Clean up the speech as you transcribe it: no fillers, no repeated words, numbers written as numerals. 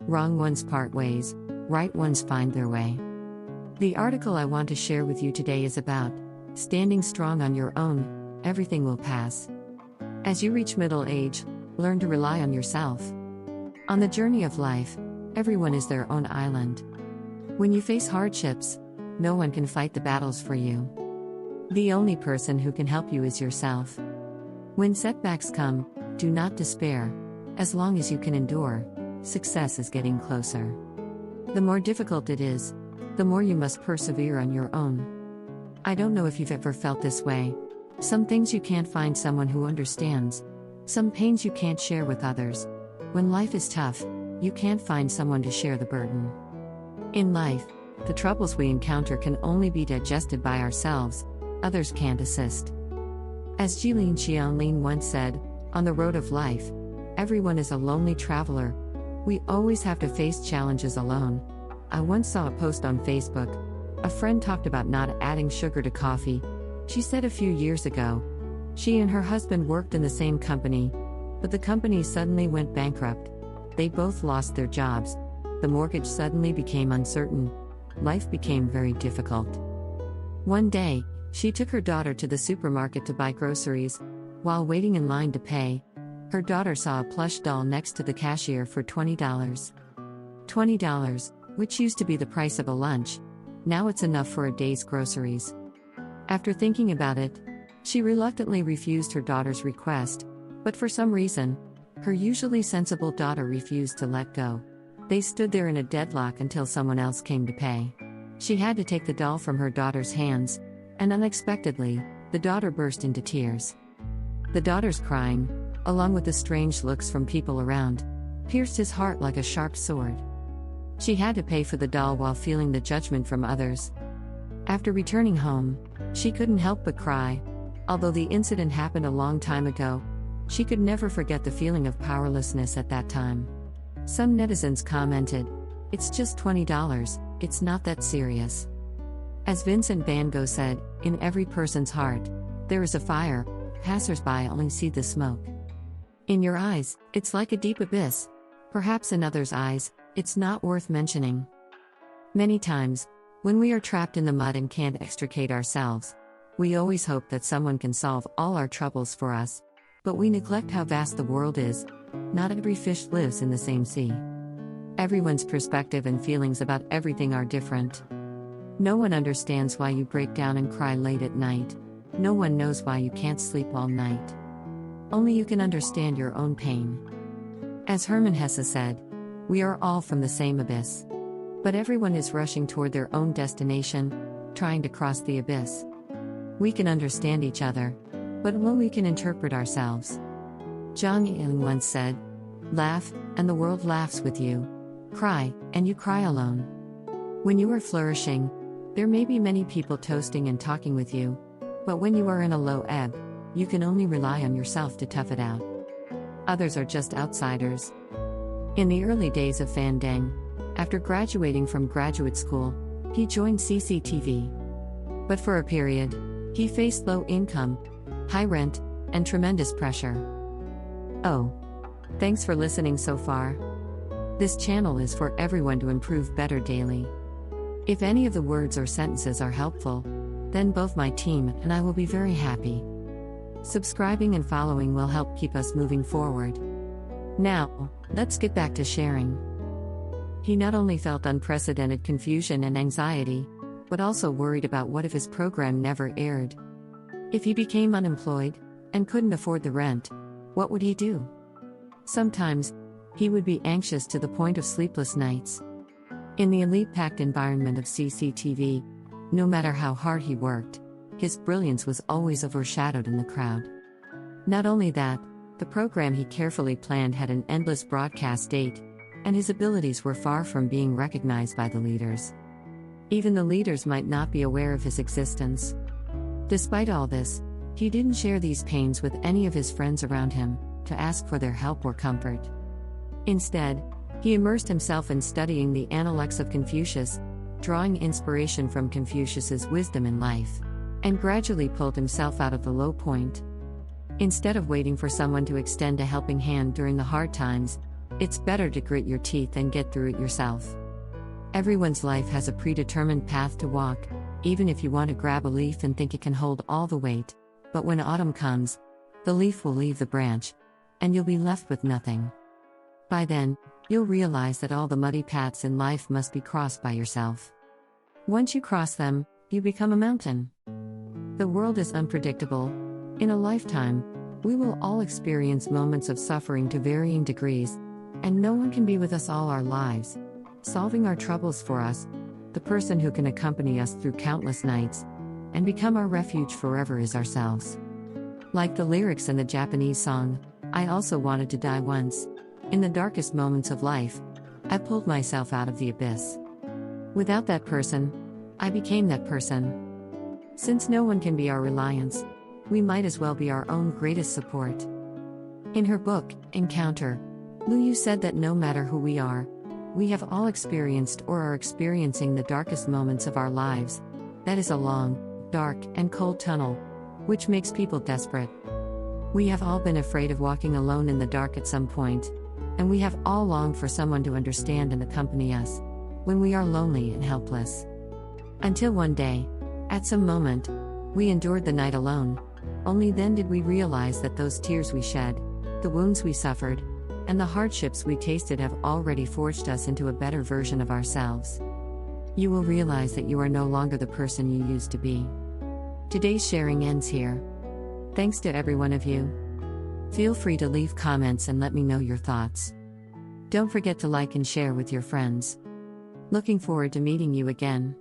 Wrong ones part ways, right ones find their way. The article I want to share with you today is about standing strong on your own. Everything will pass. As you reach middle age, learn to rely on yourself. On the journey of life, everyone is their own island. When you face hardships, no one can fight the battles for you. The only person who can help you is yourself. When setbacks come, do not despair. As long as you can endure, success is getting closer. The more difficult it is, the more you must persevere on your own. I don't know if you've ever felt this way. Some things you can't find someone who understands. Some pains you can't share with others. When life is tough, you can't find someone to share the burden. In life, the troubles we encounter can only be digested by ourselves. Others can't assist. As Jilin Xiaolin once said, on the road of life, everyone is a lonely traveler. We always have to face challenges alone. I once saw a post on Facebook. A friend talked about not adding sugar to coffee. She said a few years ago, she and her husband worked in the same company, but the company suddenly went bankrupt. They both lost their jobs. The mortgage suddenly became uncertain. Life became very difficult. One day, she took her daughter to the supermarket to buy groceries. While waiting in line to pay, her daughter saw a plush doll next to the cashier for $20. $20, which used to be the price of a lunch. Now it's enough for a day's groceries. After thinking about it, she reluctantly refused her daughter's request, but for some reason, her usually sensible daughter refused to let go. They stood there in a deadlock until someone else came to pay. She had to take the doll from her daughter's hands, and unexpectedly, the daughter burst into tears. The daughter's crying, along with the strange looks from people around, pierced his heart like a sharp sword. She had to pay for the doll while feeling the judgment from others. After returning home, she couldn't help but cry. Although the incident happened a long time ago, she could never forget the feeling of powerlessness at that time. Some netizens commented, "It's just $20, it's not that serious." As Vincent van Gogh said, in every person's heart, there is a fire, passers-by only see the smoke. In your eyes, it's like a deep abyss. Perhaps in others' eyes, it's not worth mentioning. Many times, when we are trapped in the mud and can't extricate ourselves, we always hope that someone can solve all our troubles for us. But we neglect how vast the world is. Not every fish lives in the same sea. Everyone's perspective and feelings about everything are different. No one understands why you break down and cry late at night. No one knows why you can't sleep all night. Only you can understand your own pain. As Hermann Hesse said, we are all from the same abyss. But everyone is rushing toward their own destination, trying to cross the abyss. We can understand each other, but only we can interpret ourselves. Zhang Yilin once said, "Laugh, and the world laughs with you. Cry, and you cry alone." When you are flourishing, there may be many people toasting and talking with you, but when you are in a low ebb, you can only rely on yourself to tough it out. Others are just outsiders. In the early days of Van Deng, after graduating from graduate school, he joined CCTV. But for a period, he faced low income, high rent, and tremendous pressure. Oh. Thanks for listening so far. This channel is for everyone to improve better daily. If any of the words or sentences are helpful, then both my team and I will be very happy. Subscribing and following will help keep us moving forward. Now, let's get back to sharing. He not only felt unprecedented confusion and anxiety, but also worried about what if his program never aired. If he became unemployed, and couldn't afford the rent, what would he do? Sometimes, he would be anxious to the point of sleepless nights. In the elite-packed environment of CCTV, no matter how hard he worked, his brilliance was always overshadowed in the crowd. Not only that, the program he carefully planned had an endless broadcast date, and his abilities were far from being recognized by the leaders. Even the leaders might not be aware of his existence. Despite all this, he didn't share these pains with any of his friends around him, to ask for their help or comfort. Instead, he immersed himself in studying the Analects of Confucius, drawing inspiration from Confucius's wisdom in life, and gradually pulled himself out of the low point. Instead of waiting for someone to extend a helping hand during the hard times, It's better to grit your teeth and get through it yourself. Everyone's life has a predetermined path to walk, even if you want to grab a leaf and think it can hold all the weight. But when autumn comes, the leaf will leave the branch, and you'll be left with nothing. By then, you'll realize that all the muddy paths in life must be crossed by yourself. Once you cross them, you become a mountain. The world is unpredictable. In a lifetime, we will all experience moments of suffering to varying degrees, and no one can be with us all our lives, solving our troubles for us. The person who can accompany us through countless nights and become our refuge forever is ourselves. Like the lyrics in the Japanese song, I also wanted to die once. In the darkest moments of life, I pulled myself out of the abyss. Without that person, I became that person. Since no one can be our reliance, we might as well be our own greatest support. In her book, Encounter, Lu Yu said that no matter who we are, we have all experienced or are experiencing the darkest moments of our lives. That is a long, dark, and cold tunnel, which makes people desperate. We have all been afraid of walking alone in the dark at some point, and we have all longed for someone to understand and accompany us when we are lonely and helpless. Until one day, at some moment, we endured the night alone. Only then did we realize that those tears we shed, the wounds we suffered, and the hardships we tasted have already forged us into a better version of ourselves. You will realize that you are no longer the person you used to be. Today's sharing ends here. Thanks to every one of you. Feel free to leave comments and let me know your thoughts. Don't forget to like and share with your friends. Looking forward to meeting you again.